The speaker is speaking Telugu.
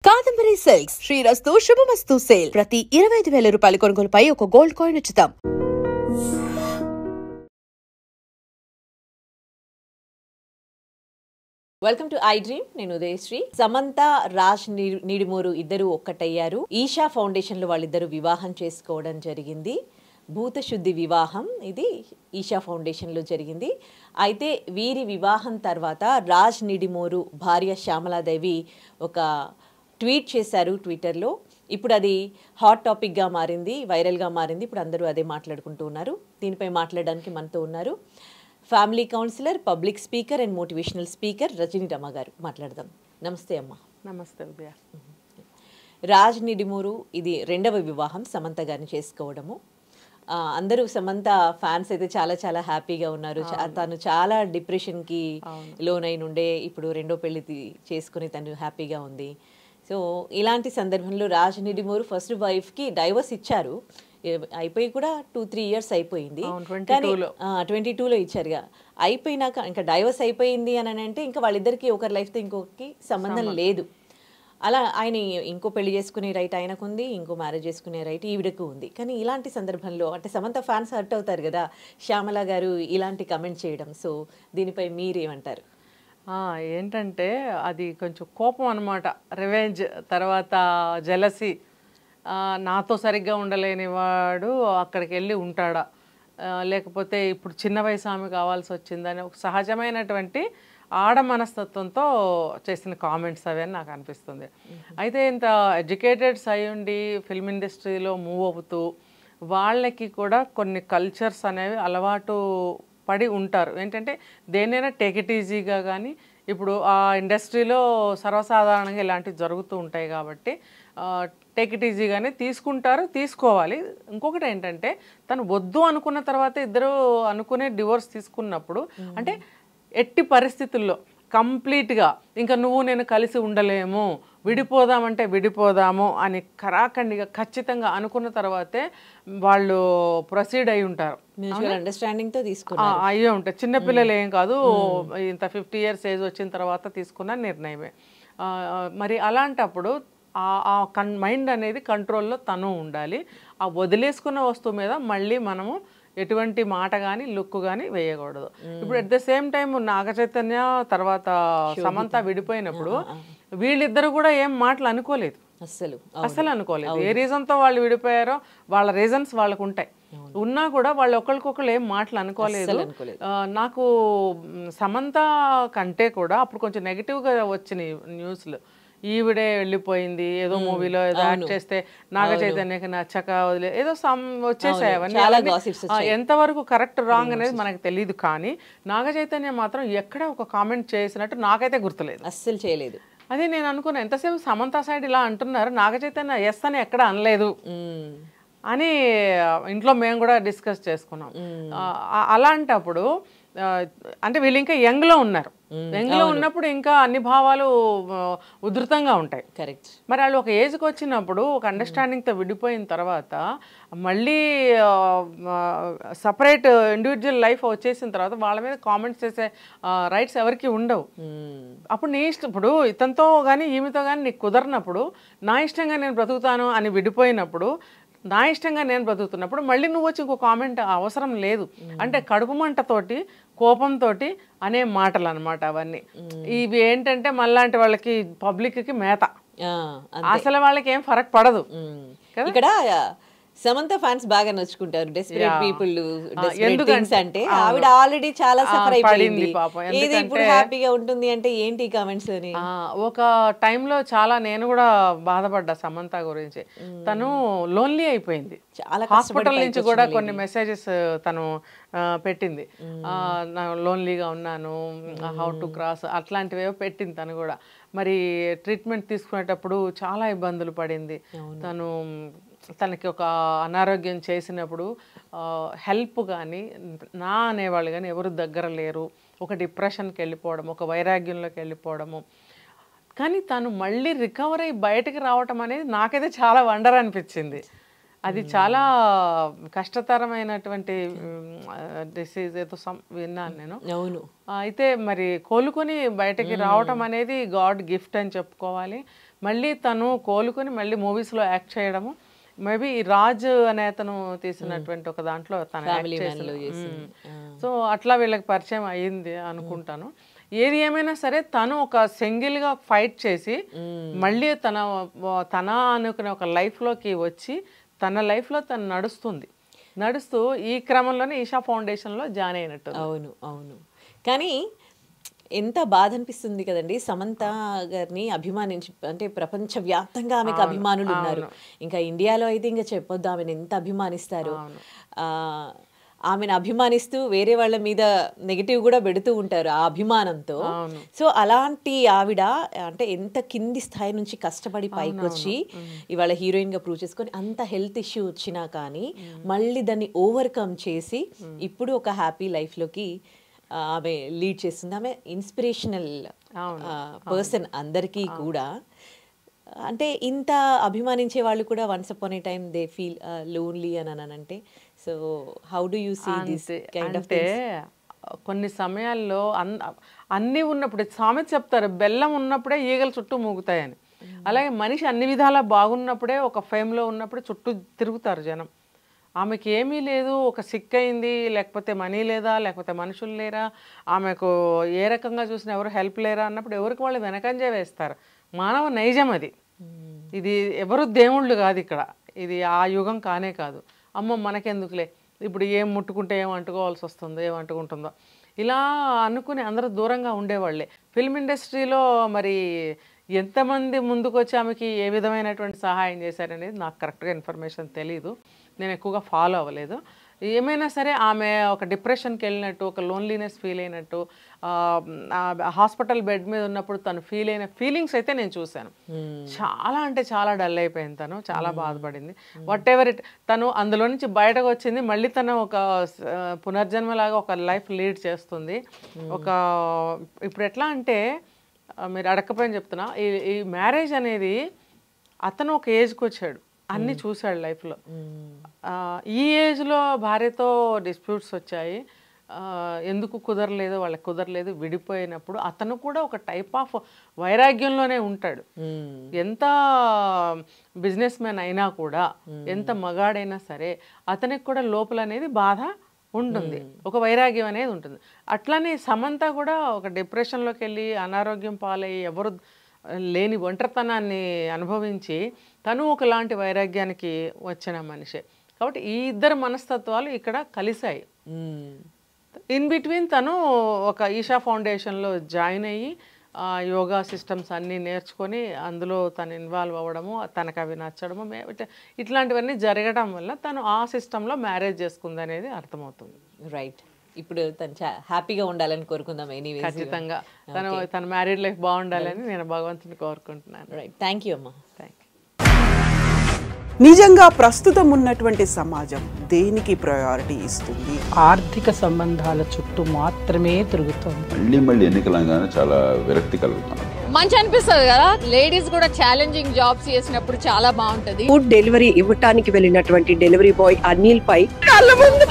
కాదంబరి సిల్క్స్ శ్రీరస్తు శుభమస్తు సేల్ ప్రతి 25,000 రూపాయల కొనుగోలుపై ఒక గోల్డ్ కాయిన్ ఉచితం. Welcome to I dream. నేను ఉదయశ్రీ. సమంత, రాజ్ నిడిమూరు ఇద్దరు ఒక్కటయ్యారు. ఈషా ఫౌండేషన్ లో వాళ్ళిద్దరు వివాహం చేసుకోవడం జరిగింది. భూతశుద్ధి వివాహం ఇది ఈషా ఫౌండేషన్ లో జరిగింది. అయితే వీరి వివాహం తర్వాత రాజ్ నిడిమూరు భార్య శ్యామలాదేవి ఒక ట్వీట్ చేశారు ట్విట్టర్లో. ఇప్పుడు అది హాట్ టాపిక్గా మారింది, వైరల్గా మారింది. ఇప్పుడు అందరూ అదే మాట్లాడుకుంటూ ఉన్నారు. దీనిపై మాట్లాడడానికి మనతో ఉన్నారు family counsellor, public speaker and motivational speaker Rajani Rama గారు. మాట్లాడదాం. నమస్తే అమ్మ. నమస్తే ఉదయ. రాజ్ నిడిమూరు ఇది రెండవ వివాహం సమంత గారిని చేసుకోవడము. అందరూ సమంత ఫ్యాన్స్ అయితే చాలా చాలా హ్యాపీగా ఉన్నారు. తను చాలా డిప్రెషన్కి లోనైన ఉండే ఇప్పుడు రెండో పెళ్లి చేసుకుని తను హ్యాపీగా ఉంది. సో ఇలాంటి సందర్భంలో రాజ్ నిడిమూరు ఫస్ట్ వైఫ్కి డైవర్స్ ఇచ్చారు. అయిపోయి కూడా 2-3 ఇయర్స్ అయిపోయింది. కానీ 22లో ఇచ్చారుగా. అయిపోయినాక ఇంకా డైవర్స్ అయిపోయింది అని అంటే ఇంకా వాళ్ళిద్దరికి ఒకరి లైఫ్తో ఇంకొకరికి సంబంధం లేదు. అలా ఆయన ఇంకో పెళ్లి చేసుకునే రైట్ ఆయనకు ఉంది, ఇంకో మ్యారేజ్ చేసుకునే రైట్ ఈవిడకు ఉంది. కానీ ఇలాంటి సందర్భంలో అంటే సమంత ఫ్యాన్స్ హర్ట్ అవుతారు కదా శ్యామల గారు ఇలాంటి కమెంట్ చేయడం. సో దీనిపై మీరేమంటారు? ఏంటంటే అది కొంచెం కోపం అనమాట. రివెంజ్, తర్వాత జెలసీ. నాతో సరిగ్గా ఉండలేని వాడు అక్కడికి వెళ్ళి ఉంటాడా, లేకపోతే ఇప్పుడు చిన్న వయసు ఆమె కావాల్సి వచ్చిందని ఒక సహజమైనటువంటి ఆడ మనస్తత్వంతో చేసిన కామెంట్స్ అవి అని నాకు అనిపిస్తుంది. అయితే ఇంత ఎడ్యుకేటెడ్స్ అయ్యుండి ఫిల్మ్ ఇండస్ట్రీలో మూవ్ అవుతూ వాళ్ళకి కూడా కొన్ని కల్చర్స్ అనేవి అలవాటు పడి ఉంటారు. ఏంటంటే దేన్నైనా టేక్ ఇట్ ఈజీగా, కానీ ఇప్పుడు ఆ ఇండస్ట్రీలో సర్వసాధారణంగా ఇలాంటివి జరుగుతూ ఉంటాయి కాబట్టి టేక్ ఇట్ ఈజీగానే తీసుకుంటారు, తీసుకోవాలి. ఇంకొకటి ఏంటంటే తను వద్దు అనుకున్న తర్వాత ఇద్దరు అనుకునే డివోర్స్ తీసుకున్నప్పుడు అంటే ఎట్టి పరిస్థితుల్లో కంప్లీట్గా ఇంకా నువ్వు నేను కలిసి ఉండలేము, విడిపోదామంటే విడిపోదాము అని కరాఖండిగా ఖచ్చితంగా అనుకున్న తర్వాతే వాళ్ళు ప్రొసీడ్ అయి ఉంటారు. అండర్స్టాండింగ్తో అయ్యే ఉంటాయి. చిన్నపిల్లలు ఏం కాదు, ఇంత 50 ఇయర్స్ ఏజ్ వచ్చిన తర్వాత తీసుకున్న నిర్ణయమే. మరి అలాంటప్పుడు ఆ మైండ్ అనేది కంట్రోల్లో తను ఉండాలి. ఆ వదిలేసుకున్న వస్తువు మీద మళ్ళీ మనము ఎటువంటి మాట కానీ లుక్ కానీ వేయకూడదు. ఇప్పుడు at the same time Naga Chaitanya తర్వాత సమంత విడిపోయినప్పుడు వీళ్ళిద్దరు కూడా ఏం మాటలు అనుకోలేదు, అసలు అనుకోలేదు. ఏ రీజన్తో వాళ్ళు విడిపోయారో వాళ్ళ రీజన్స్ వాళ్ళకు ఉంటాయి. ఉన్నా కూడా వాళ్ళు ఒకరికొకరు ఏం మాటలు అనుకోలేదు. నాకు సమంత కంటే కూడా అప్పుడు కొంచెం నెగిటివ్గా వచ్చినాయి న్యూస్లు. ఈవిడే వెళ్ళిపోయింది, ఏదో మూవీలో ఏదో యాక్ట్ చేస్తే నాగ చైతన్యకి నచ్చక వదిలే ఏదో వచ్చేసాయి. అవన్నీ ఎంతవరకు కరెక్ట్ రాంగ్ అనేది మనకు తెలియదు. కానీ నాగ చైతన్య మాత్రం ఎక్కడ ఒక కామెంట్ చేసినట్టు నాకైతే గుర్తులేదు, అస్సలు చేయలేదు. అదే నేను అనుకున్నా, ఎంతసేపు సమంత సైడ్ ఇలా అంటున్నారు, నాగ చైతన్య ఎస్ అని ఎక్కడ అనలేదు అని ఇంట్లో మేము కూడా డిస్కస్ చేసుకున్నాం. అలాంటప్పుడు అంటే వీళ్ళు ఇంకా యంగ్లో ఉన్నారు. యంగ్లో ఉన్నప్పుడు ఇంకా అన్ని భావాలు ఉధృతంగా ఉంటాయి. కరెక్ట్. మరి వాళ్ళు ఒక ఏజ్కి వచ్చినప్పుడు ఒక అండర్స్టాండింగ్తో విడిపోయిన తర్వాత మళ్ళీ సపరేట్ ఇండివిజువల్ లైఫ్ వచ్చేసిన తర్వాత వాళ్ళ మీద కామెంట్స్ చేసే రైట్స్ ఎవరికి ఉండవు. అప్పుడు నీ ఇష్టం, ఇప్పుడు ఇతనితో కానీ ఈమెతో కానీ నీకు కుదరినప్పుడు నా ఇష్టంగా నేను బ్రతుకుతాను అని విడిపోయినప్పుడు, నా ఇష్టంగా నేను బ్రతుకుతున్నప్పుడు మళ్ళీ నువ్వు వచ్చి ఇంకో కామెంట్ అవసరం లేదు. అంటే కడుపు మంటతోటి కోపంతో అనే మాటలు అనమాట అవన్నీ. ఇవి ఏంటంటే మళ్ళాంటి వాళ్ళకి పబ్లిక్కి మేత, అసలు వాళ్ళకి ఏం ఫరక్ పడదు. ఇక్కడ సమంత ఫ్యాన్స్ బాగా నచ్చుకుంటారు. డెస్పరేట్ పీపుల్ అంటే ఆవిడ ఆల్రెడీ చాలా సఫర్ అయిపోయింది, ఏది ఇప్పుడు హ్యాపీగా ఉంటుంది అంటే ఏంటి కామెంట్స్ అని. ఒక టైంలో చాలా నేను కూడా బాధపడ్డా సమంత గురించి. తను లోన్లీ అయిపోయింది. హాస్పిటల్ నుంచి కూడా కొన్ని మెసేజెస్ తను పెట్టింది. లోన్లీగా ఉన్నాను, హౌ టు క్రాస్ అట్లాంటివేవో పెట్టింది తను కూడా. మరి ట్రీట్మెంట్ తీసుకునేటప్పుడు చాలా ఇబ్బందులు పడింది. తనకి ఒక అనారోగ్యం చేసినప్పుడు హెల్ప్ కానీ నా అనేవాళ్ళు కానీ ఎవరు దగ్గర లేరు. ఒక డిప్రెషన్కి వెళ్ళిపోవడం, ఒక వైరాగ్యంలోకి వెళ్ళిపోవడము. కానీ తను మళ్ళీ రికవర్ అయ్యి బయటకు రావటం అనేది నాకైతే చాలా వండర్ అనిపించింది. అది చాలా కష్టతరమైనటువంటి డిసీజ్ ఏదో విన్నాను నేను. అయితే మరి కోలుకొని బయటకి రావటం అనేది గాడ్ గిఫ్ట్ అని చెప్పుకోవాలి. మళ్ళీ తను కోలుకొని మళ్ళీ మూవీస్లో యాక్ట్ చేయడము. మేబీ రాజ్ అనే అతను తీసినటువంటి ఒక దాంట్లో తను యాక్ట్ చేసింది. సో అట్లా వీళ్ళకి పరిచయం అయ్యింది అనుకుంటాను. ఏది ఏమైనా సరే తను ఒక సింగిల్గా ఫైట్ చేసి మళ్ళీ తన అనుకునే ఒక లైఫ్లోకి వచ్చి తన లైఫ్లో తను నడుస్తూ ఈ క్రమంలోనే ఈషా ఫౌండేషన్లో జాయిన్ అయినట్టు. అవును అవును. కానీ ఎంత బాధ అనిపిస్తుంది కదండి, సమంత గారిని అభిమానించి, అంటే ప్రపంచవ్యాప్తంగా ఆమెకు అభిమానులు ఉన్నారు. ఇంకా ఇండియాలో అయితే ఇంకా చెప్పొద్దు ఆమెను ఎంత అభిమానిస్తారు. ఆమెను అభిమానిస్తూ వేరే వాళ్ళ మీద నెగిటివ్ కూడా పెడుతూ ఉంటారు ఆ అభిమానంతో. సో అలాంటి ఆవిడ అంటే ఎంత కింది స్థాయి నుంచి కష్టపడి పైకి వచ్చి ఇవాళ హీరోయిన్ గా ప్రూవ్ చేసుకొని అంత హెల్త్ ఇష్యూ వచ్చినా కానీ మళ్ళీ దాన్ని ఓవర్కమ్ చేసి ఇప్పుడు ఒక హ్యాపీ లైఫ్ లోకి ఆమె లీడ్ చేస్తుంది. ఆమె ఇన్స్పిరేషనల్ పర్సన్ అందరికీ కూడా. అంటే ఇంత అభిమానించే వాళ్ళు కూడా once upon a time they feel lonely అని అంటే, so how do you see this kind of things? కొన్ని సమయాల్లో అన్నీ ఉన్నప్పుడే సామెత చెప్తారు, బెల్లం ఉన్నప్పుడే ఈగలు చుట్టూ మూగుతాయని. అలాగే మనిషి అన్ని విధాలా బాగున్నప్పుడే, ఒక ఫేమ్లో ఉన్నప్పుడే చుట్టూ తిరుగుతారు జనం. ఆమెకి ఏమీ లేదు, ఒక సిక్ అయింది, లేకపోతే మనీ లేదా, లేకపోతే మనుషులు లేరా, ఆమెకు ఏ రకంగా చూసినా ఎవరు హెల్ప్ లేరా అన్నప్పుడు ఎవరికి వాళ్ళు వెనకంజే వేస్తారు. మానవ నైజం అది. ఇది ఎవరు దేవుళ్ళు కాదు ఇక్కడ, ఇది ఆ యుగం కానే కాదు. అమ్మ మనకెందుకులే, ఇప్పుడు ఏం ముట్టుకుంటే ఏం అంటుకోవాల్సి వస్తుందో, ఏం అంటుకుంటుందో, ఇలా అనుకుని అందరూ దూరంగా ఉండేవాళ్ళే. ఫిల్మ్ ఇండస్ట్రీలో మరి ఎంతమంది ముందుకు వచ్చి ఆమెకి ఏ విధమైనటువంటి సహాయం చేశారనేది నాకు కరెక్ట్గా ఇన్ఫర్మేషన్ తెలీదు, నేను ఎక్కువగా ఫాలో అవ్వలేదు. ఏమైనా సరే ఆమె ఒక డిప్రెషన్కి వెళ్ళినట్టు, ఒక లోన్లీనెస్ ఫీల్ అయినట్టు, హాస్పిటల్ బెడ్ మీద ఉన్నప్పుడు తను ఫీల్ అయిన ఫీలింగ్స్ అయితే నేను చూశాను. చాలా అంటే చాలా డల్ అయిపోయింది తను, చాలా బాధపడింది. వాట్ ఎవర్ ఇట్, తను అందులో నుంచి బయటకు వచ్చింది, మళ్ళీ తను ఒక పునర్జన్మలాగా ఒక లైఫ్ లీడ్ చేస్తుంది. ఇప్పుడు ఎట్లా అంటే మీరు అడగకపోయిన చెప్తున్నా, ఈ మ్యారేజ్ అనేది అతను ఒక ఏజ్కి వచ్చాడు, అన్నీ చూశాడు లైఫ్లో. ఈ ఏజ్లో భార్యతో డిస్ప్యూట్స్ వచ్చాయి, ఎందుకు కుదరలేదు, వాళ్ళకి కుదరలేదు, విడిపోయినప్పుడు అతను కూడా ఒక టైప్ ఆఫ్ వైరాగ్యంలోనే ఉంటాడు. ఎంత బిజినెస్ మ్యాన్ అయినా కూడా, ఎంత మగాడైనా సరే అతనికి కూడా లోపల అనేది బాధ ఉంటుంది, ఒక వైరాగ్యం అనేది ఉంటుంది. అట్లానే సమంత కూడా ఒక డిప్రెషన్లోకి వెళ్ళి అనారోగ్యం పాలయ్యి ఎవరు లేని ఒంటరితనాన్ని అనుభవించి తను ఒకలాంటి వైరాగ్యానికి వచ్చిన మనిషే. కాబట్టి ఈ ఇద్దరు మనస్తత్వాలు ఇక్కడ కలిశాయి. ఇన్ బిట్వీన్ తను ఒక ఈషా ఫౌండేషన్లో జాయిన్ అయ్యి యోగా సిస్టమ్స్ అన్నీ నేర్చుకొని అందులో తను ఇన్వాల్వ్ అవ్వడము, తనకు అవి నచ్చడము, ఇట్లాంటివన్నీ జరగడం వల్ల తను ఆ సిస్టంలో మ్యారేజ్ చేసుకుంది అనేది అర్థమవుతుంది. రైట్. ఇప్పుడు తను హ్యాపీగా ఉండాలని కోరుకుందాం. ఎనీవేస్ ఖచ్చితంగా తన మ్యారీడ్ లైఫ్ బాగుండాలని నేను భగవంతుని కోరుకుంటున్నాను. రైట్, థ్యాంక్ యూ అమ్మా. Thank you. నిజంగా ప్రస్తుతం ఉన్నటువంటి సమాజం దేనికి ప్రయారిటీ ఇస్తుంది? ఆర్థిక సంబంధాల చుట్టూ మాత్రమే తిరుగుతుంది. మళ్ళీ ఎన్నికలంగానే చాలా విరక్తి కలుగుతాను. మంచి అనిపిస్తుంది కదా, లేడీస్ కూడా ఛాలెంజింగ్ జాబ్స్ చేసినప్పుడు చాలా బాగుంటది. ఫుడ్ డెలివరీ ఇవ్వటానికి వెళ్ళినటువంటి డెలివరీ బాయ్ అనిల్ పై కళ్ళ ముందు